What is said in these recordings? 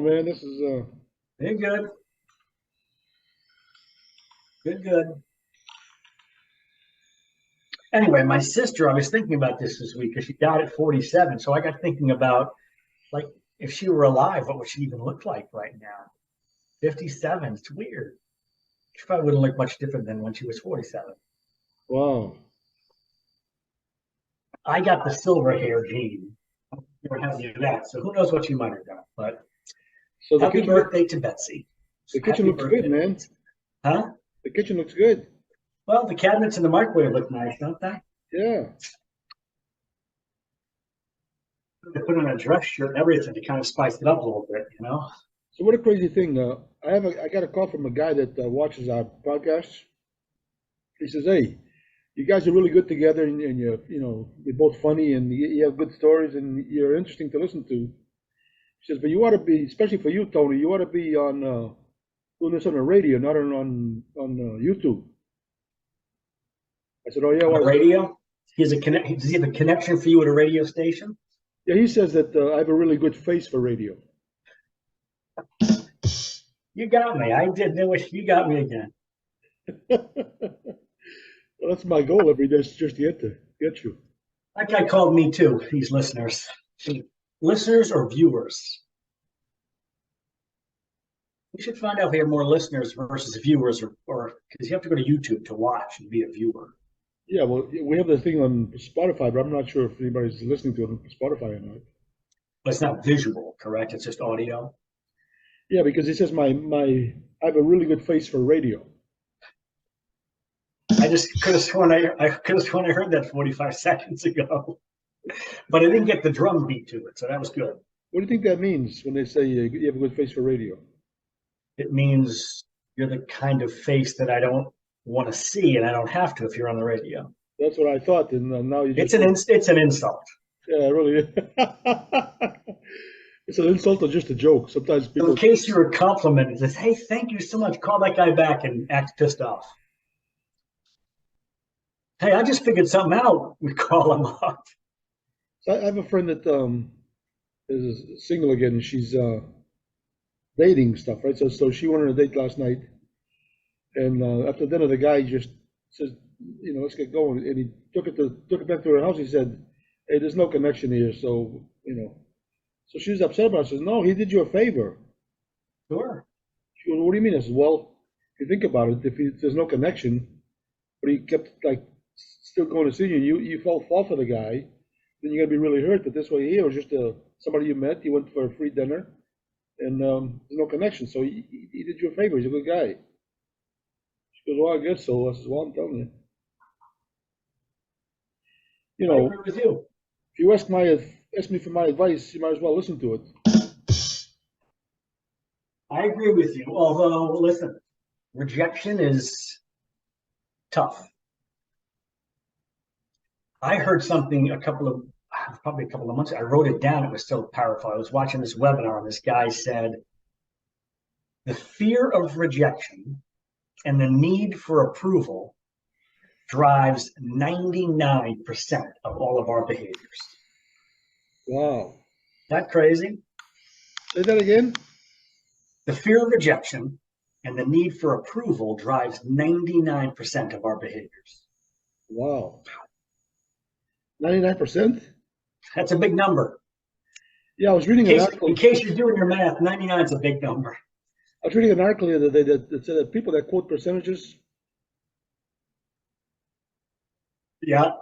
on, man? This is They're good. Good. Anyway, my sister, I was thinking about this week because she died at 47. So I got thinking about, like, if she were alive, what would she even look like right now? 57. It's weird. She probably wouldn't look much different than when she was 47. wow. I got the silver hair gene. Never had any of that. So who knows what she might have done. But So happy birthday to Betsy. the kitchen Happy looks birthday, good, man. Huh? The kitchen looks good. Well, the cabinets in the microwave look nice, don't they? Yeah. They put on a dress shirt and everything to kind of spice it up a little bit, you know? So what a crazy thing. I got a call from a guy that watches our podcast. He says, "Hey, you guys are really good together, and you're both funny, and you have good stories, and you're interesting to listen to." He says, "But you ought to be, especially for you, Tony. You ought to be on doing this on the radio, not on YouTube." I said, "Oh yeah, On the well, radio? Does he have a connection for you at a radio station? yeah." He says that I have a really good face for radio. You got me. I did know it. You got me again. Well, that's my goal every day, is just to get you. That guy called me too, these listeners. Listeners or viewers? We should find out if we have more listeners versus viewers, or because you have to go to YouTube to watch and be a viewer. Yeah, well, we have the thing on Spotify, but I'm not sure if anybody's listening to it on Spotify or not. But it's not visual, correct? It's just audio. Yeah, because he says I have a really good face for radio. I just could have sworn I heard that 45 seconds ago, but I didn't get the drum beat to it, so that was good. What do you think that means when they say you have a good face for radio? It means you're the kind of face that I don't want to see, and I don't have to if you're on the radio. That's what I thought, and now you just It's an insult. yeah, really. It's an insult or just a joke. Sometimes So people. in case you're a compliment, it says, "Hey, thank you so much." Call that guy back and act pissed off. Hey, I just figured something out. We call him up. I have a friend that is single again, and she's dating stuff, right? So she went on a date last night, and after dinner, the guy just says, "Let's get going." And he took it back to her house. He said, "Hey, there's no connection here, so." So she was upset about it. She says, "No, he did you a favor." Sure. She goes, "What do you mean?" I said, "Well, if you think about it, if there's no connection, but he kept like still going to see you, you fall for the guy, then you're gonna be really hurt. But this way here was just somebody you met, you went for a free dinner, and there's no connection. So he did you a favor. He's a good guy." She goes, "Well, I guess so." I said, "Well, I'm telling you, I agree with you. if you ask me for my advice, you might as well listen to it." I agree with you. Although, listen, rejection is tough. I heard something probably a couple of months ago. I wrote it down. It was so powerful. I was watching this webinar, and this guy said, the fear of rejection and the need for approval drives 99% of all of our behaviors. Wow. That crazy? Say that again. The fear of rejection and the need for approval drives 99% of our behaviors. Wow. 99%? That's a big number. Yeah, I was reading an article. In case you're doing your math, 99 is a big number. I was reading an article the other day that said that people that quote percentages, Yeah.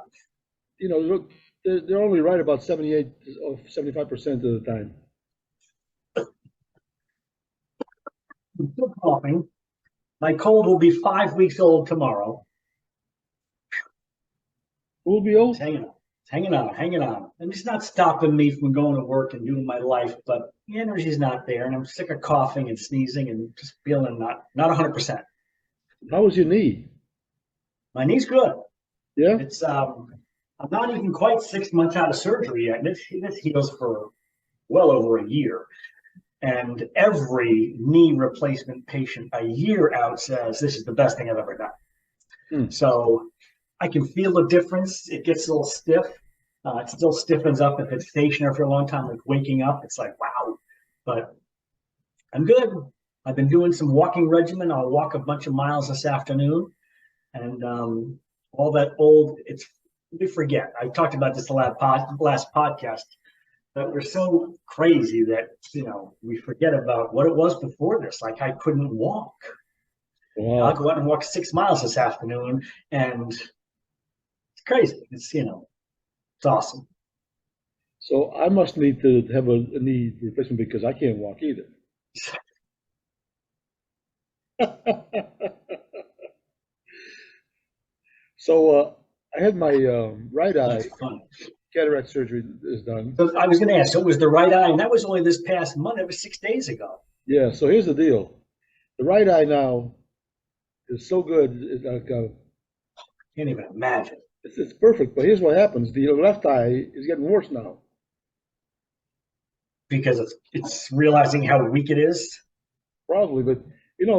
they're only right about 78 or 75% of the time. I'm still coughing. My cold will be 5 weeks old tomorrow. Who will be old? It's hanging on. And it's not stopping me from going to work and doing my life, but the energy's not there. And I'm sick of coughing and sneezing and just feeling not 100%. How was your knee? My knee's good. Yeah? It's I'm not even quite 6 months out of surgery yet. And this heals for well over a year. And every knee replacement patient a year out says, this is the best thing I've ever done. So I can feel the difference. It gets a little stiff. It still stiffens up if it's stationary for a long time, like waking up. It's like, wow. But I'm good. I've been doing some walking regimen. I'll walk a bunch of miles this afternoon, and all that old. We forget. I talked about this the last podcast, but we're so crazy that we forget about what it was before this. Like I couldn't walk. Wow. I'll go out and walk 6 miles this afternoon, and it's crazy. It's awesome. So I must need to have a knee replacement because I can't walk either. So I had my right eye cataract surgery is done. So I was going to ask, so it was the right eye, and that was only this past month. It was 6 days ago. Yeah, so here's the deal. The right eye now is so good. It's like, can't even imagine. It's perfect, but here's what happens. The left eye is getting worse now. Because it's realizing how weak it is? Probably, but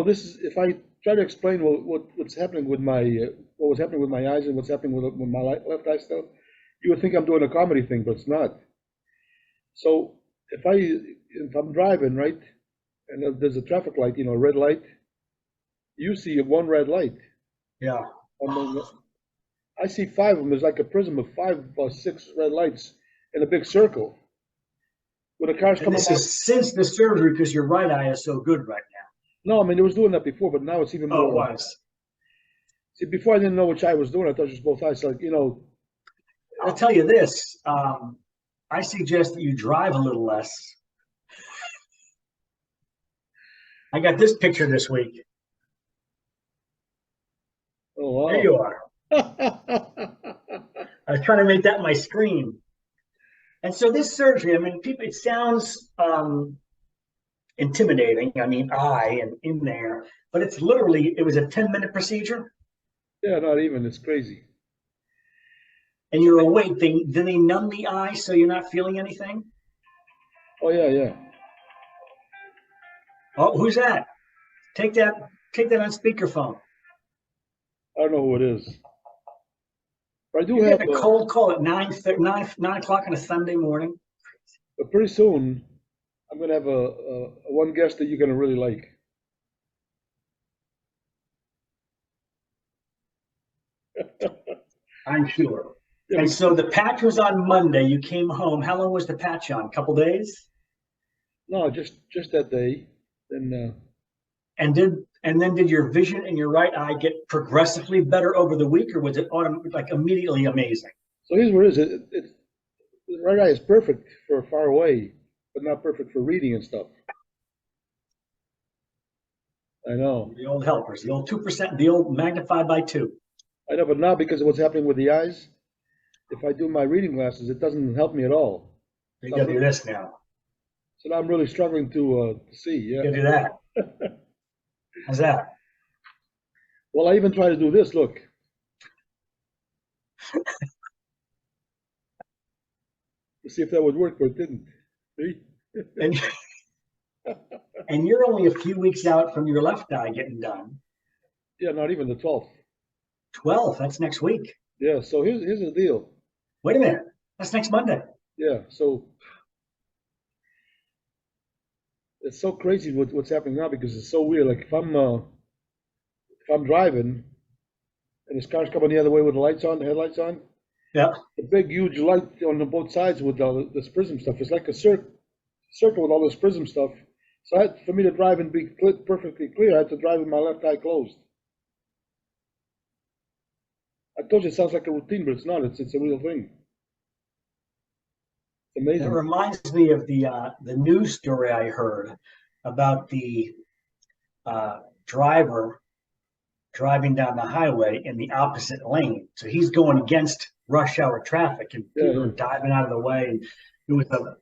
this is, if I try to explain what's happening with what was happening with my eyes and what's happening with my left eye stuff, you would think I'm doing a comedy thing, but it's not. So if I'm driving, right, and there's a traffic light, a red light, you see one red light. Yeah. I see 5 of them. There's like a prism of 5 or 6 red lights in a big circle. When the cars come. This is since the surgery because your right eye is so good right now. No, I mean it was doing that before, but now it's even more. Oh, it was. See, before I didn't know which eye I was doing. I thought it was both eyes. Like I'll tell you this. I suggest that you drive a little less. I got this picture this week. Oh, wow. There you are. I was trying to make that my screen. And so this surgery, I mean, it sounds intimidating. I mean, eye and in there, but it was a 10-minute procedure. Yeah, not even. It's crazy. And you're awake. Then they numb the eye so you're not feeling anything? Oh, yeah. Oh, who's that? Take that on speakerphone. I don't know who it is. But I do You have get a cold call at 9 o'clock on a Sunday morning. But pretty soon, I'm going to have a one guest that you're going to really like. I'm sure. Yeah, and so the patch was on Monday. You came home. How long was the patch on? A couple days? No, just that day. Then. And then did your vision in your right eye get progressively better over the week, or was it immediately amazing? So here's what it is. The right eye is perfect for far away, but not perfect for reading and stuff. I know. The old helpers, the old 2%, the old magnified by 2. I know, but now because of what's happening with the eyes, if I do my reading glasses, it doesn't help me at all. You gotta do this now. So now I'm really struggling to see. Yeah. You gotta do that. How's that? Well, I even try to do this. Look. To see if that would work, but it didn't. See? And you're only a few weeks out from your left eye getting done. Yeah, not even the 12th. 12th, that's next week. Yeah, so here's the deal. Wait a minute, that's next Monday. Yeah, so it's so crazy what's happening now because it's so weird. Like if I'm driving and this car's coming the other way with the headlights on. Yeah. A big huge light on both sides with this prism stuff. It's like a circle with all this prism stuff. So for me to drive and be perfectly clear, I had to drive with my left eye closed. I told you it sounds like a routine, but it's not. It's a real thing. It's amazing. It reminds me of the news story I heard about the driver driving down the highway in the opposite lane. So he's going against rush hour traffic, and people are diving out of the way. And it was a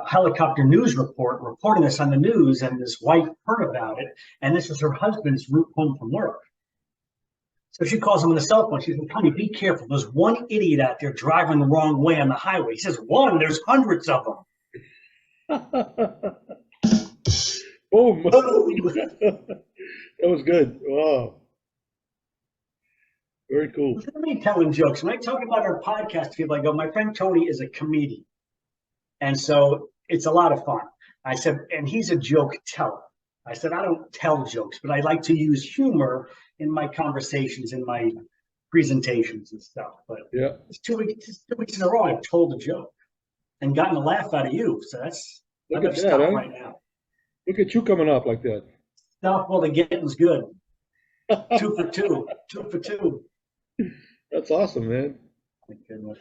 helicopter news reporting this on the news, and his wife heard about it, and this was her husband's route home from work. So she calls him on the cell phone. She says, "Honey, be careful. There's one idiot out there driving the wrong way on the highway." He says, "One, there's hundreds of them." Boom. That was good. Wow. Very cool. Look at me telling jokes. When I talk about our podcast to people, I go, my friend Tony is a comedian. And so it's a lot of fun. I said, and he's a joke teller. I said, I don't tell jokes, but I like to use humor in my conversations, in my presentations and stuff. But Yeah. it's 2 weeks in a row I've told a joke and gotten a laugh out of you. So I Look at better that, stop huh? right now. Look at you coming up like that. Stop while the getting's good. 2 for 2. 2 for 2. That's awesome, man. My goodness.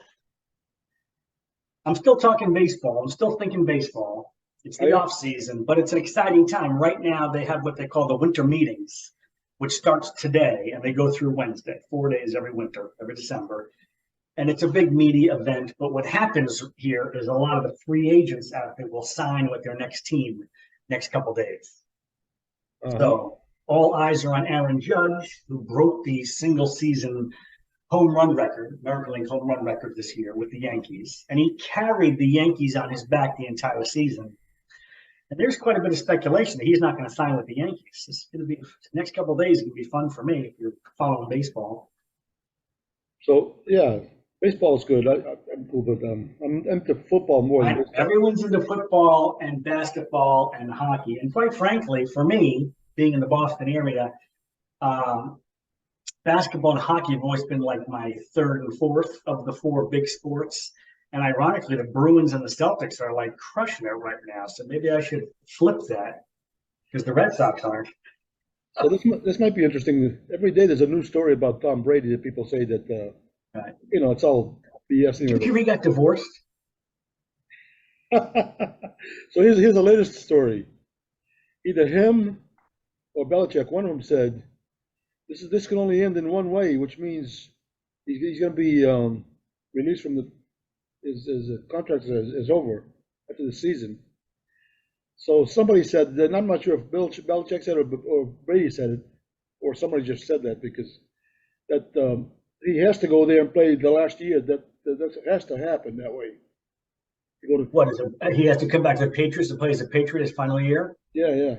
I'm still talking baseball. I'm still thinking baseball. It's the off season, but it's an exciting time. Right now, they have what they call the winter meetings, which starts today, and they go through Wednesday, 4 days every winter, every December. And it's a big media event. But what happens here is a lot of the free agents out there will sign with their next team next couple days. So all eyes are on Aaron Judge, who broke the single season home run record, American League home run record this year with the Yankees. And he carried the Yankees on his back the entire season. And there's quite a bit of speculation that he's not going to sign with the Yankees. It's going to be the next couple of days going to be fun for me if you're following baseball. So yeah, baseball is good. I'm cool, but I'm into football more than baseball. Everyone's into football and basketball and hockey. And quite frankly, for me, being in the Boston area, basketball and hockey have always been like my third and fourth of the four big sports. And ironically, the Bruins and the Celtics are like crushing it right now. So maybe I should flip that because the Red Sox aren't. So this might be interesting. Every day there's a new story about Tom Brady that people say that Right. it's all BS. Did you hear he got divorced? So here's the latest story. Either him or Belichick, one of them said, "This can only end in one way," which means he's going to be released from his contract is over after the season. So somebody said, and I'm not sure if Belichick said it or Brady said it, or somebody just said that because that he has to go there and play the last year. That has to happen that way. What is it? He has to come back to the Patriots to play as a Patriot his final year? Yeah.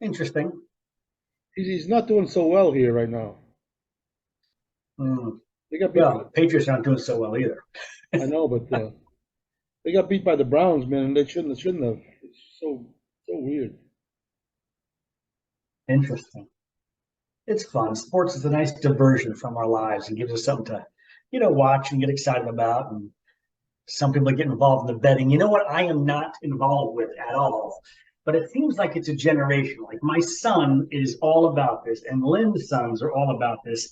Interesting. He's not doing so well here right now. They got beat. Well, the Patriots aren't doing so well either. I know, but they got beat by the Browns, man, and they shouldn't have. It's so weird. Interesting. It's fun. Sports is a nice diversion from our lives and gives us something to, watch and get excited about. And some people get involved in the betting. You know what? I am not involved with at all. But it seems like it's a generation. Like my son is all about this, and Lynn's sons are all about this.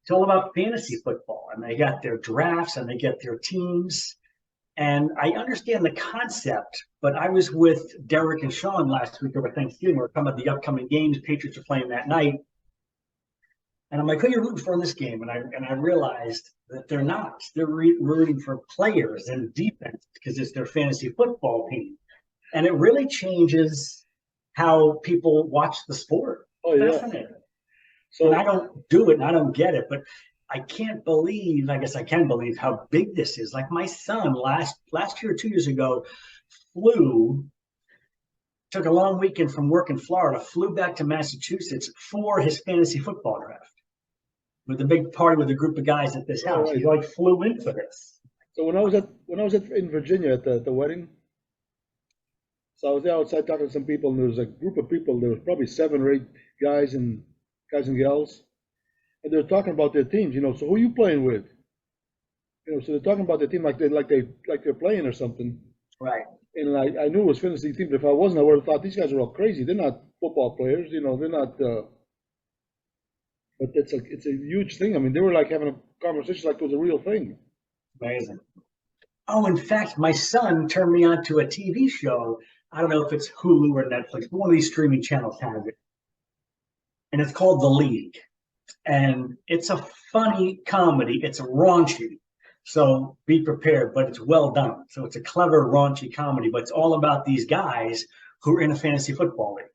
It's all about fantasy football, and they got their drafts and they get their teams. And I understand the concept, but I was with Derek and Sean last week over Thanksgiving. We were talking about the upcoming games. Patriots are playing that night. And I'm like, who are you rooting for in this game? And I realized that they're not. They're rooting for players and defense because it's their fantasy football team. And it really changes how people watch the sport. Oh, yeah. Fascinating. So, and I don't do it and I don't get it, but I can't believe, I guess I can believe how big this is. Like my son last year, 2 years ago, took a long weekend from work in Florida, flew back to Massachusetts for his fantasy football draft with a big party with a group of guys at this house. Right. He like flew in for this. So when I was in Virginia at the wedding, so I was there outside talking to some people, and there was a group of people. There was probably 7 or 8 guys and gals, and they're talking about their teams. So who are you playing with? So they're talking about their team like they're playing or something. Right. And I knew it was fantasy team, but if I wasn't, I would have thought these guys are all crazy. They're not football players. They're not. But it's a huge thing. I mean, they were like having a conversation like it was a real thing. Amazing. Oh, in fact, my son turned me on to a TV show. I don't know if it's Hulu or Netflix, but one of these streaming channels has it. And it's called The League. And it's a funny comedy. It's raunchy. So be prepared, but it's well done. So it's a clever, raunchy comedy, but it's all about these guys who are in a fantasy football league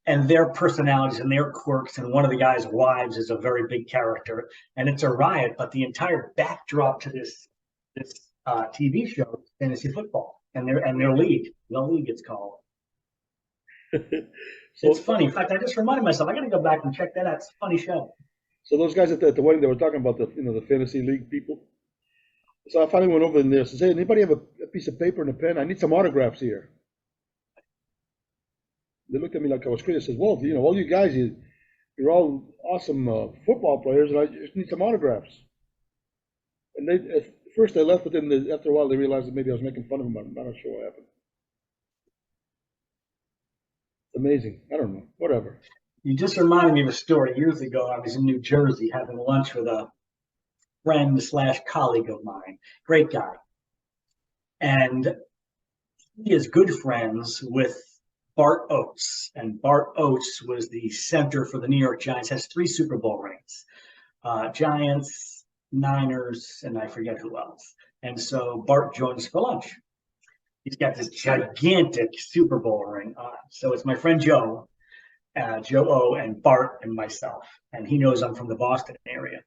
and their personalities and their quirks. And one of the guys' wives is a very big character, and it's a riot. But the entire backdrop to this TV show is fantasy football and their league. The League, it's called. It's funny. In fact, I just reminded myself I got to go back and check that out. It's a funny show. So those guys at the wedding, they were talking about the fantasy league people. So I finally went over in there and said, "Hey, anybody have a piece of paper and a pen. I need some autographs here. They looked at me like I was crazy. I said, well, all you guys, you're all awesome football players, and I just need some autographs. And at first they left, but then after a while they realized that maybe I was making fun of them. I'm not sure what happened. Amazing. I don't know. Whatever. You just reminded me of a story. Years ago, I was in New Jersey having lunch with a friend slash colleague of mine. Great guy. And he is good friends with Bart Oates. And Bart Oates was the center for the New York Giants, has 3 Super Bowl rings. Giants, Niners, and I forget who else. And so Bart joins for lunch. He's got this gigantic Super Bowl ring on. So it's my friend Joe, Joe O, and Bart and myself. And he knows I'm from the Boston area.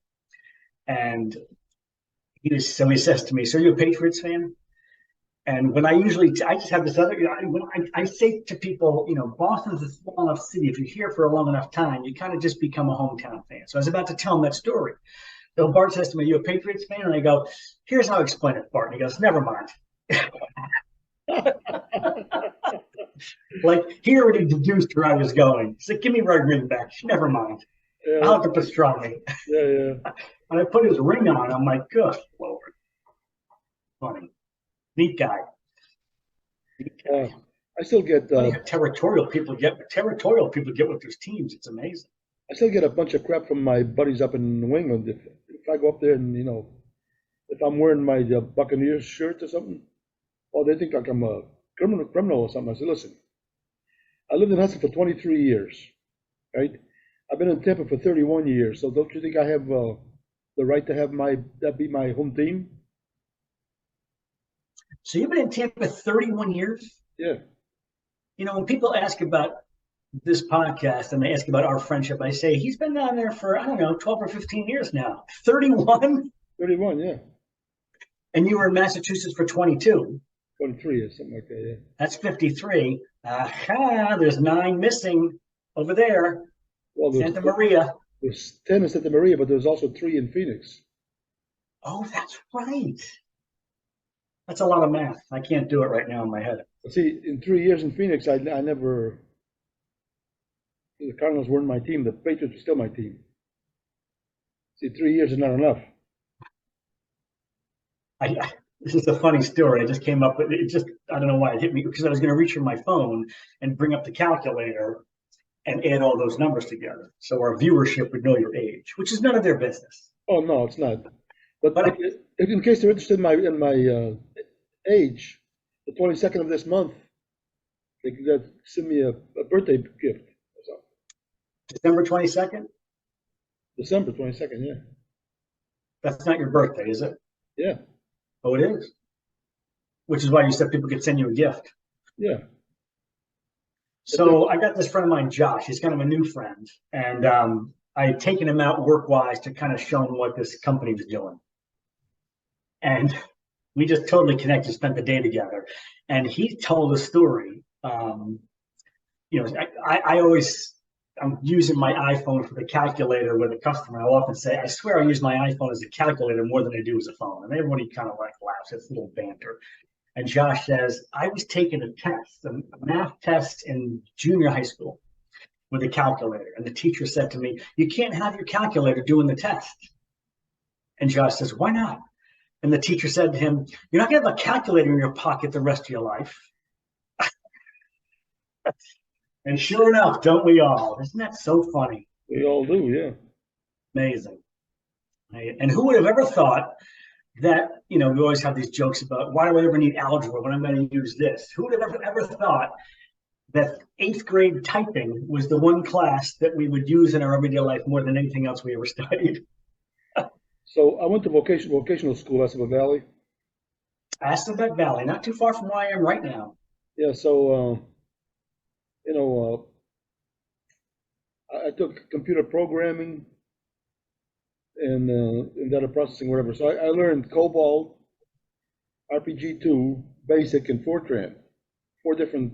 And he says to me, so you're a Patriots fan? And when I just have this other, when I say to people, Boston's a small enough city. If you're here for a long enough time, you kind of just become a hometown fan. So I was about to tell him that story. So Bart says to me, you a Patriots fan? And I go, here's how I explain it, Bart. And he goes, never mind. Like he already deduced where I was going. He's like, give me my ring back. Never mind. Yeah, I'll have to pastrami. yeah. When I put his ring on, I'm like, good Lord. Funny. Neat guy. I still get territorial people get with their teams. It's amazing. I still get a bunch of crap from my buddies up in New England if I go up there and if I'm wearing my Buccaneers shirt or something. Oh, they think like I'm a criminal or something. I said, listen, I lived in Hudson for 23 years, right? I've been in Tampa for 31 years. So don't you think I have the right to have that be my home team? So you've been in Tampa 31 years? Yeah. When people ask about this podcast and they ask about our friendship, I say he's been down there for, 12 or 15 years now. 31? 31, yeah. And you were in Massachusetts for 22. 23 or something like that, yeah. That's 53. There's 9 missing over there. Well, Santa Maria. There's 10 in Santa Maria, but there's also 3 in Phoenix. Oh, that's right. That's a lot of math. I can't do it right now in my head. See, in 3 years in Phoenix, I never. The Cardinals weren't my team. The Patriots were still my team. See, 3 years is not enough. This is a funny story. I just came up with it. I don't know why it hit me, because I was going to reach for my phone and bring up the calculator and add all those numbers together, so our viewership would know your age, which is none of their business. Oh no, it's not. But in case they're interested in my age, the 22nd of this month, they could send me a birthday gift. December 22nd? December 22nd, yeah. That's not your birthday, is it? Yeah. Oh, it is? Which is why you said people could send you a gift. Yeah. So I got this friend of mine, Josh. He's kind of a new friend. And I had taken him out work-wise to kind of show him what this company was doing. And we just totally connected, spent the day together. And he told a story. I'm using my iPhone for the calculator with a customer. I'll often say, I swear I use my iPhone as a calculator more than I do as a phone. And everybody kind of laughs. It's a little banter. And Josh says, I was taking a test, a math test in junior high school with a calculator. And the teacher said to me, you can't have your calculator doing the test. And Josh says, why not? And the teacher said to him, you're not going to have a calculator in your pocket the rest of your life. And sure enough, don't we all? Isn't that so funny? We all do, yeah. Amazing. And who would have ever thought that, we always have these jokes about, why do I ever need algebra when I'm going to use this? Who would have ever thought that 8th grade typing was the one class that we would use in our everyday life more than anything else we ever studied? So I went to vocational school, Assabet Valley. Assabet Valley, not too far from where I am right now. Yeah, so, I took computer programming and data processing, whatever. So I learned COBOL, RPG2, BASIC, and Fortran, 4 different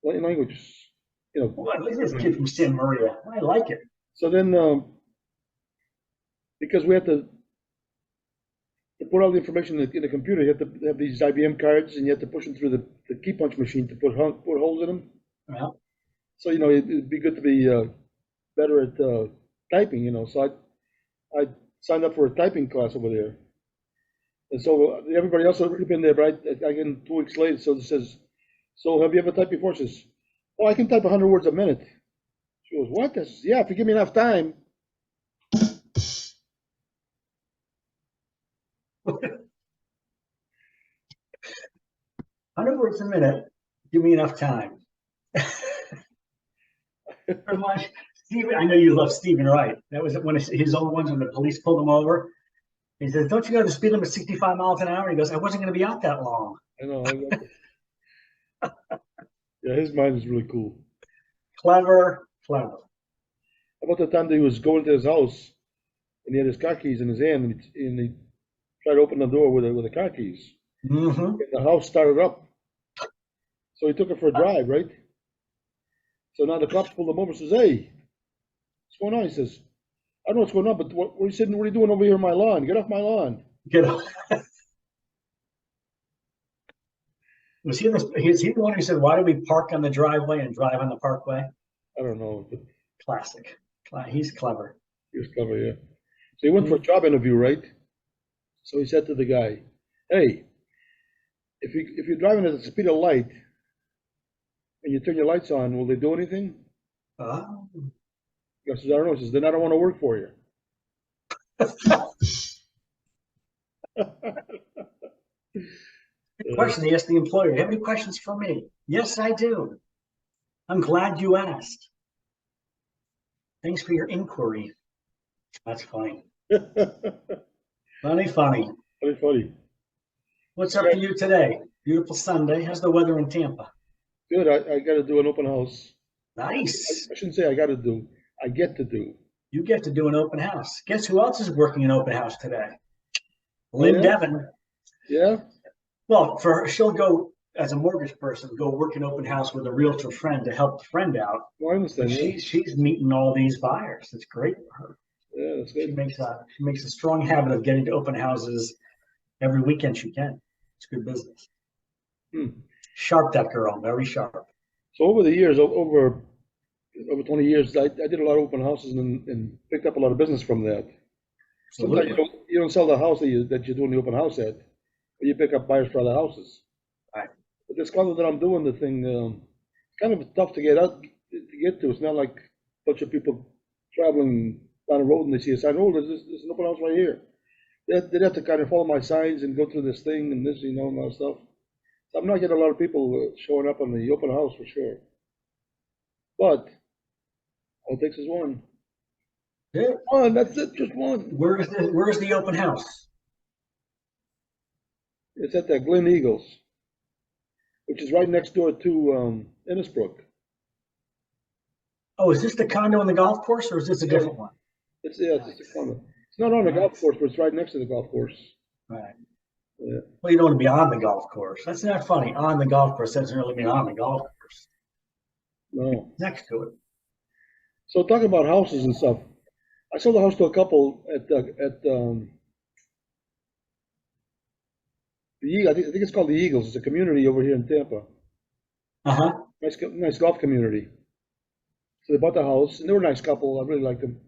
languages. Well, look at this kid from Santa Maria. I like it. So then, because we had to to put all the information in the computer, you have to have these IBM cards, and you have to push them through the key punch machine to put holes in them. Yeah. So it'd be good to be better at typing. So I signed up for a typing class over there, and so everybody else had already been there. But I get in 2 weeks later, so it says, "So have you ever typed before?" She says, "Oh, I can type 100 words a minute." She goes, "What?" I says, "Yeah, if you give me enough time." 100 words a minute. Give me enough time. Pretty much. Stephen, I know you love Stephen Wright. That was one of his old ones when the police pulled him over. He says, "Don't you know the speed limit is 65 miles an hour?" He goes, "I wasn't going to be out that long." I know. Yeah, his mind is really cool. Clever, clever. About the time that he was going to his house, and he had his car keys in his hand, and he tried to open the door with the car keys. Mm-hmm. And the house started up. So he took her for a drive, right? So now the cops pulled him over and says, "Hey, what's going on?" He says, "I don't know what's going on, but what are you sitting, what are you doing over here on my lawn? Get off my lawn." Get up. Was he the one who said, "Why do we park on the driveway and drive on the parkway?" I don't know, but Classic. He's clever. he was clever, yeah. So he went for a job interview, right? So he said to the guy, "Hey, if you're driving at the speed of light and you turn your lights on, will they do anything?" Oh. He says, "I don't know." He says, "Then I don't want to work for you." Good question. He asked the employer, "Do you have any questions for me?" "Yes, I do. I'm glad you asked. Thanks for your inquiry." That's funny. Funny, funny. Very funny. What's up for you today? Beautiful Sunday. How's the weather in Tampa? Good. I got to do an open house. Nice. I shouldn't say I got to do. I get to do. You get to do an open house. Guess who else is working an open house today? Oh, Lynn yeah? Devon. Yeah? Well, for her, she'll go as a mortgage person, go work an open house with a realtor friend to help the friend out. Well, I But understand. Yeah, she's meeting all these buyers. It's great for her. yeah, that's She good. makes a strong habit of getting to open houses every weekend she can. It's good business. Hmm. Sharp, that girl, very sharp. So over the years, over 20 years, I did a lot of open houses and picked up a lot of business from that. Sometimes Absolutely. you don't sell the house that you're doing the open house at, but you pick up buyers for other houses. Right. But this condo that I'm doing, the thing, it's kind of tough to get to. It's not like a bunch of people traveling down the road and they see a sign, "Oh, there's an open house right here." They'd have to kind of follow my signs and go through this thing and this, and all that stuff. So I'm not getting a lot of people showing up on the open house for sure. But all it takes is one. Yeah. One, that's it, just one. Where's the open house? It's at the Glen Eagles, which is right next door to Innisbrook. Oh, is this the condo in the golf course, or is this a different one? It's just a condo. It's not on the golf course, but it's right next to the golf course. Right. Yeah. Well, you don't want to be on the golf course. That's not funny. On the golf course doesn't really mean on the golf course. No. Next to it. So talking about houses and stuff, I sold a house to a couple at I think it's called the Eagles. It's a community over here in Tampa. Uh-huh. Nice golf community. So they bought the house, and they were a nice couple. I really liked them.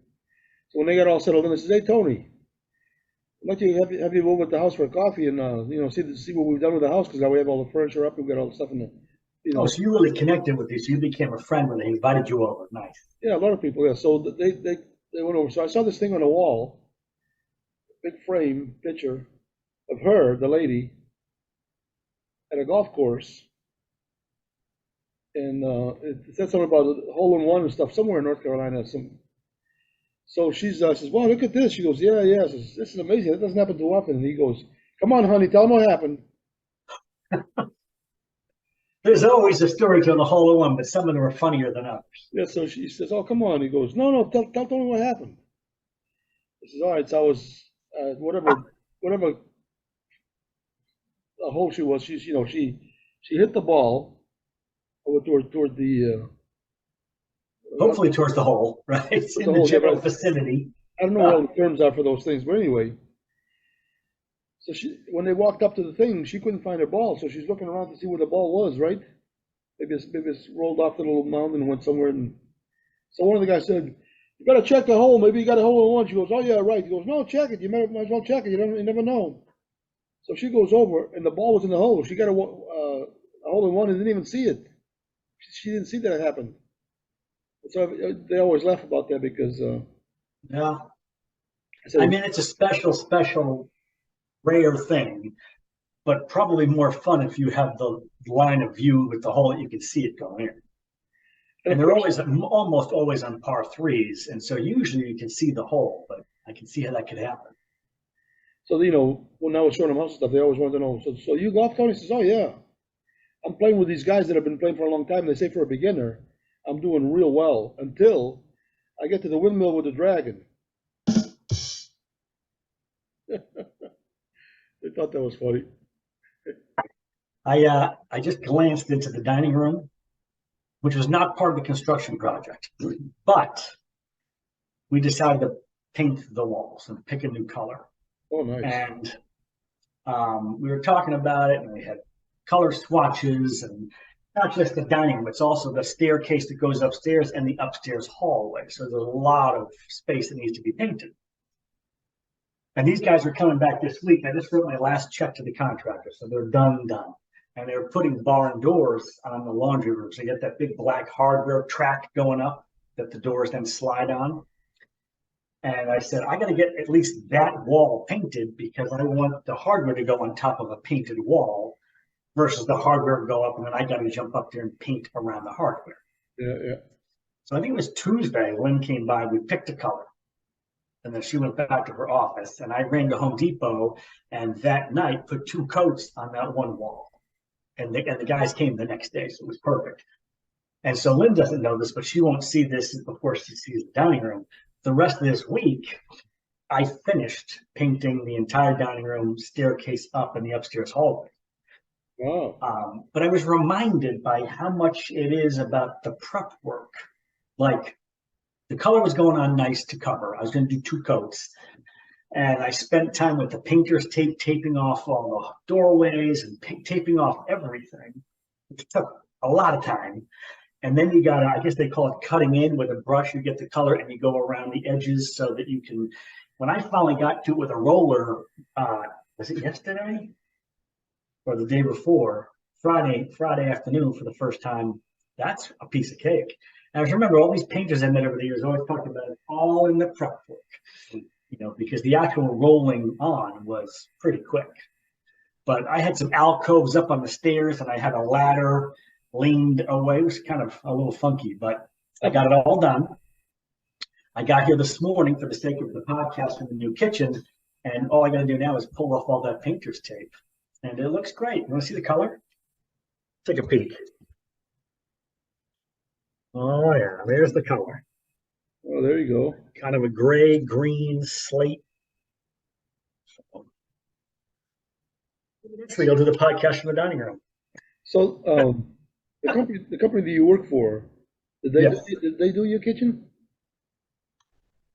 So when they got all settled in, they said, "Hey, Tony, I'd like to have you over at the house for a coffee and see what we've done with the house, because now we have all the furniture up, we've got all the stuff in the, Oh, so you really connected with these. So you became a friend when they invited you over. Nice. yeah, a lot of people, yeah. So they went over. So I saw this thing on the wall, big frame picture of her, the lady, at a golf course, and it said something about a hole in one and stuff somewhere in North Carolina. So she's says, "Wow, look at this." She goes, "Yeah, yeah." Says, "This is amazing. That doesn't happen too often." And he goes, "Come on, honey, tell them what happened." There's always a story to the whole one, but some of them are funnier than others. Yeah. So she says, "Oh, come on." He goes, "No, no, tell me what happened." He says, "All right." So I was whatever hole she was. She hit the ball over toward the Hopefully towards the hole, right? It's in the hole. Yeah, general but vicinity. I don't know what all the terms are for those things, but anyway. So when they walked up to the thing, she couldn't find her ball, so she's looking around to see where the ball was, right? Maybe it's rolled off the little mountain and went somewhere. And so one of the guys said, "You got to check the hole. Maybe you got a hole in one." She goes, "Oh yeah, right." He goes, "No, check it. You might as well check it. You never know." So she goes over, and the ball was in the hole. She got a hole in one and didn't even see it. She didn't see that it happened. So they always laugh about that because Yeah. I said, I mean, it's a special, rare thing, but probably more fun if you have the line of view with the hole that you can see it going in. And they're almost always on par threes, and so usually you can see the hole, but I can see how that could happen. so when I was showing them house stuff, they always wanted to know. So you golf, Tony? He says, "Oh yeah, I'm playing with these guys that have been playing for a long time. They say for a beginner, I'm doing real well until I get to the windmill with the dragon." They thought that was funny. I just glanced into the dining room, which was not part of the construction project, but we decided to paint the walls and pick a new color. Oh, nice. And we were talking about it, and we had color swatches, and not just the dining room, it's also the staircase that goes upstairs and the upstairs hallway. So there's a lot of space that needs to be painted. And these guys are coming back this week. I just wrote my last check to the contractor, so they're done. And they're putting barn doors on the laundry room. So you get that big black hardware track going up that the doors then slide on. And I said, I got to get at least that wall painted because I want the hardware to go on top of a painted wall versus the hardware go up and then I got to jump up there and paint around the hardware. Yeah. So I think it was Tuesday, Lynn came by, we picked a color. And then she went back to her office and I ran to Home Depot and that night put 2 coats on that one wall. And the guys came the next day, so it was perfect. And so Lynn doesn't know this, but she won't see this before she sees the dining room. The rest of this week, I finished painting the entire dining room, staircase up, and the upstairs hallway. Wow. But I was reminded by how much it is about the prep work. Like the color was going on nice to cover. I was going to do 2 coats. And I spent time with the painter's tape, taping off all the doorways and taping off everything. It took a lot of time. And then you got to, I guess they call it cutting in with a brush. You get the color and you go around the edges so that you can, when I finally got to it with a roller, was it yesterday or the day before? Friday afternoon for the first time. That's a piece of cake. And I just remember all these painters I met over the years always talked about it all in the prep work. Because the actual rolling on was pretty quick. But I had some alcoves up on the stairs and I had a ladder leaned away. It was kind of a little funky, but I got it all done. I got here this morning for the sake of the podcast in the new kitchen, and all I got to do now is pull off all that painter's tape. And it looks great. You want to see the color? Take a peek. Oh, yeah, there's the color. Oh, there you go. Kind of a gray, green, slate. So we go to the podcast in the dining room. So the company that you work for, did they do your kitchen?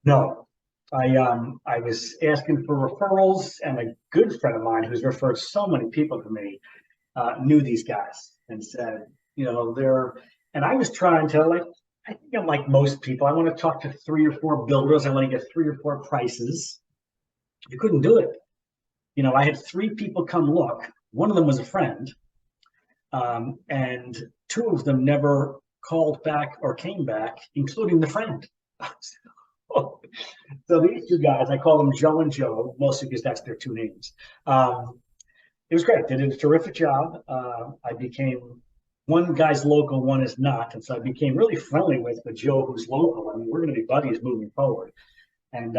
No. I was asking for referrals, and a good friend of mine who's referred so many people to me knew these guys and said, and I was trying to I think I'm like most people. I want to talk to 3 or 4 builders. I want to get 3 or 4 prices. You couldn't do it. I had 3 people come look. One of them was a friend, and 2 of them never called back or came back, including the friend. So these 2 guys, I call them Joe and Joe, mostly because that's their 2 names. It was great. They did a terrific job. I became, one guy's local, one is not. And so I became really friendly with the Joe who's local. I mean, we're going to be buddies moving forward. And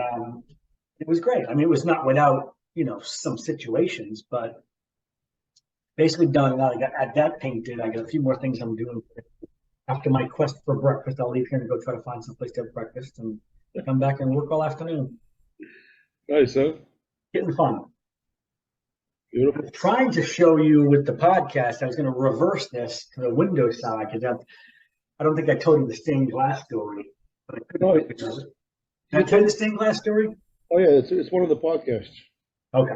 it was great. I mean, it was not without, some situations, but basically done. Now I got that painted. I got a few more things I'm doing. After my quest for breakfast, I'll leave here and go try to find some place to have breakfast and come back and work all afternoon. Nice, huh? Getting fun. Beautiful. I'm trying to show you with the podcast, I was going to reverse this to the window side because I don't think I told you the stained glass story. But I could Did I tell you the stained glass story? Oh yeah, it's one of the podcasts. Okay.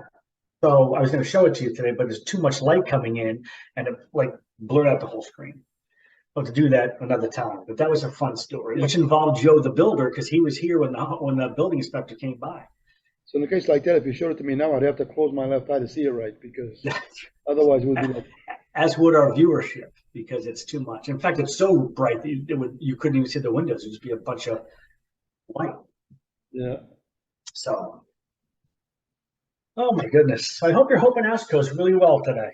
So I was going to show it to you today, but there's too much light coming in, and it like blurred out the whole screen. But to do that another time. But that was a fun story, which involved Joe the builder, because he was here when the building inspector came by. So in a case like that, if you showed it to me now, I'd have to close my left eye to see it right, because otherwise it would be like. As would our viewership, because it's too much. In fact, it's so bright that you couldn't even see the windows. It'd just be a bunch of light. Yeah. So, oh my goodness! So I hope your open house goes really well today.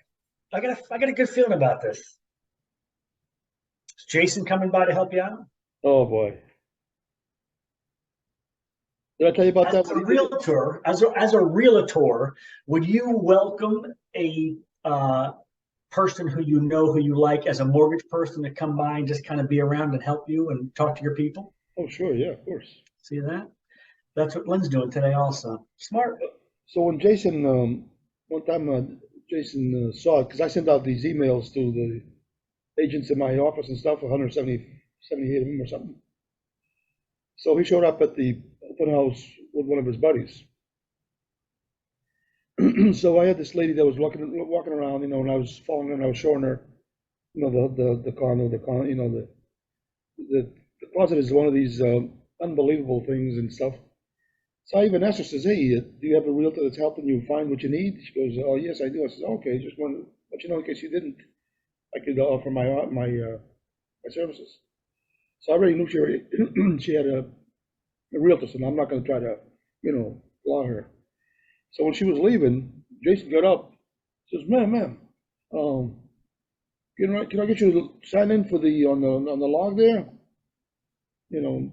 I got a good feeling about this. Is Jason coming by to help you out? Oh boy. Did I tell you about that? As a realtor, would you welcome a person who you like as a mortgage person to come by and just kind of be around and help you and talk to your people? Oh, sure. Yeah, of course. See that? That's what Lynn's doing today also. Smart. So when Jason, one time Jason saw it, because I sent out these emails to the agents in my office and stuff, 78 of them or something. So he showed up at the open house with one of his buddies. So I had this lady that was walking around, and I was following her, and I was showing her, the condo, the closet is one of these unbelievable things and stuff. So I even asked her, says, "Hey, do you have a realtor that's helping you find what you need?" She goes, "Oh, yes, I do." I said, "Okay, just wanted to let you know in case you didn't, I could offer my services." So I already knew she had a realtor, so I'm not going to try to, flaw her. So when she was leaving, Jason got up, says, "Ma'am, can I get you to sign in for on the log there?" And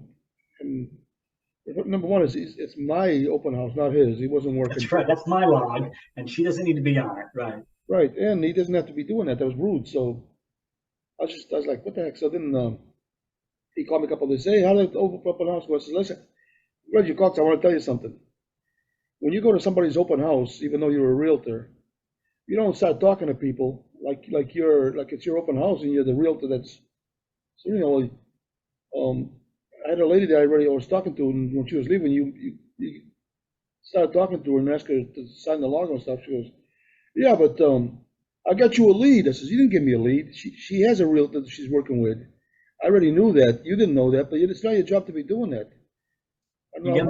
number one is it's my open house, not his. He wasn't working. That's right. That's my log, and she doesn't need to be on it, right? Right, and he doesn't have to be doing that. That was rude. So I was like, "What the heck?" So then he called me a couple of days. "Hey, how did the open house go?" I said, "Listen, I'm glad you called. I want to tell you something. When you go to somebody's open house, even though you're a realtor, you don't start talking to people like it's your open house and you're the realtor that's." So I had a lady that I was talking to, and when she was leaving, you started talking to her and asked her to sign the log and stuff. She goes, "Yeah, but I got you a lead." I says, "You didn't give me a lead. She has a realtor that she's working with. I already knew that. You didn't know that, but it's not your job to be doing that." You got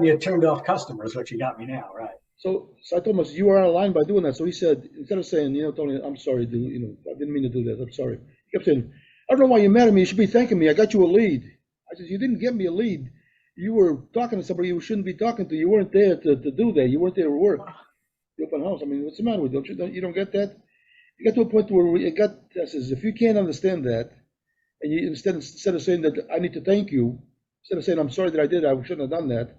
me a turned off customer is what you got me now, right? So I told him, I said, "You are out of line by doing that." So he said, instead of saying, "Tony, I'm sorry, dude, I didn't mean to do that. I'm sorry." He kept saying, "I don't know why you're mad at me. You should be thanking me. I got you a lead." I said, "You didn't give me a lead. You were talking to somebody you shouldn't be talking to. You weren't there to do that. You weren't there to work the open house. I mean, what's the matter with you? You don't get that?" You got to a point where I says, if you can't understand that, and you instead of saying that I need to thank you, instead of saying I'm sorry that I did, I shouldn't have done that,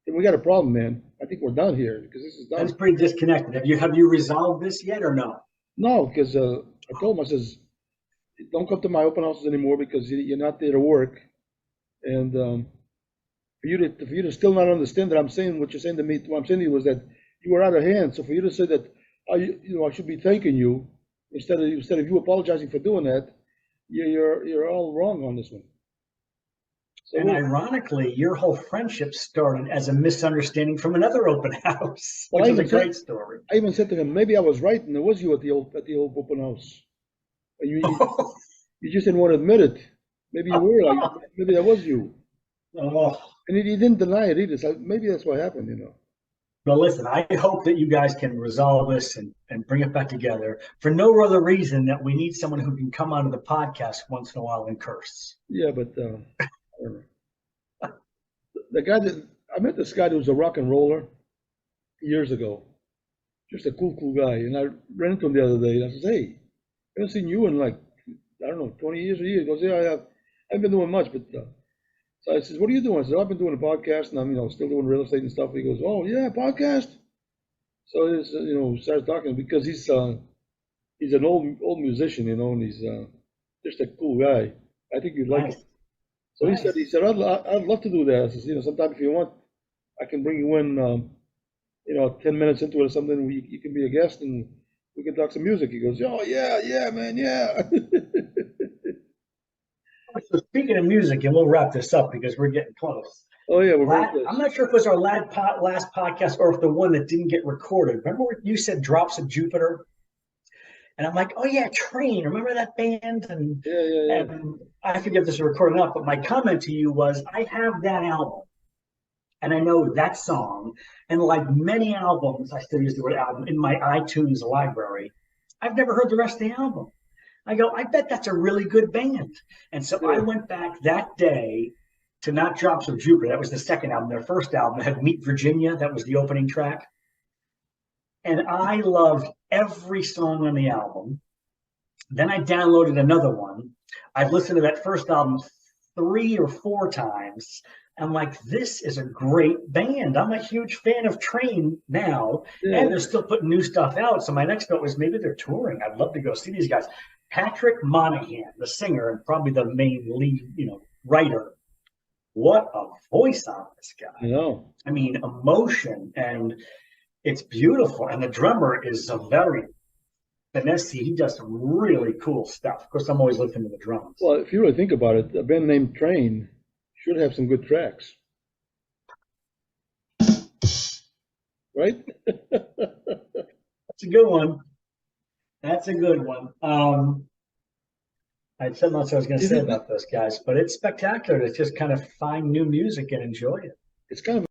then we got a problem, man. I think we're done here because this is done. That's pretty disconnected. Have you resolved this yet or no? No, because I told him, I says, "Don't come to my open houses anymore because you're not there to work." And for you to still not understand that I'm saying what you're saying to me, what I'm saying to you was that you were out of hand. So for you to say that I should be thanking you instead of you apologizing for doing that, you're all wrong on this one. So and ironically, your whole friendship started as a misunderstanding from another open house, which is a great story. I even said to him, maybe I was right, and it was you at the old open house. You just didn't want to admit it. Maybe you were like, maybe that was you. Oh. And he didn't deny it either. So maybe that's what happened, Well, listen, I hope that you guys can resolve this and bring it back together for no other reason that we need someone who can come onto the podcast once in a while and curse. Yeah, but I don't know. The guy I met this guy who was a rock and roller years ago. Just a cool guy. And I ran into him the other day and I said, "Hey, I haven't seen you in like, I don't know, 20 years or years." He goes, "Yeah, I haven't been doing much, but so I says, "What are you doing?" I said, "I've been doing a podcast and I'm, still doing real estate and stuff." He goes, "Oh yeah, podcast." So it's, starts talking because he's an old musician, and he's just a cool guy. I think you'd like Nice. him. So Nice. he said, I'd love to do that. I says, sometime if you want, I can bring you in, 10 minutes into it or something. You can be a guest and we can talk some music. He goes, "Oh yeah, man, yeah." So speaking of music, and we'll wrap this up because we're getting close. Oh yeah, we're very close. I'm not sure if it was our last podcast or if the one that didn't get recorded. Remember what you said, Drops of Jupiter? And I'm like, oh yeah, Train. Remember that band? Yeah, yeah, yeah. And I forget if this is recorded enough, but my comment to you was, I have that album, and I know that song, and like many albums, I still use the word album in my iTunes library. I've never heard the rest of the album. I go, I bet that's a really good band. And so I Yeah. went back that day to not Drops of Jupiter. That was the second album. Their first album had Meet Virginia. That was the opening track. And I loved every song on the album. Then I downloaded another one. I've listened to that first album 3 or 4 times. I'm like, this is a great band. I'm a huge fan of Train now, Yeah. and they're still putting new stuff out. So my next note was maybe they're touring. I'd love to go see these guys. Patrick Monahan, the singer and probably the main lead, writer. What a voice on this guy. I know. I mean, emotion, and it's beautiful. And the drummer is a very finesse. He does some really cool stuff. Of course, I'm always listening to the drums. Well, if you really think about it, a band named Train should have some good tracks, right? That's a good one. That's a good one. I had something else I was going to say about those guys, but it's spectacular to just kind of find new music and enjoy it. It's kind of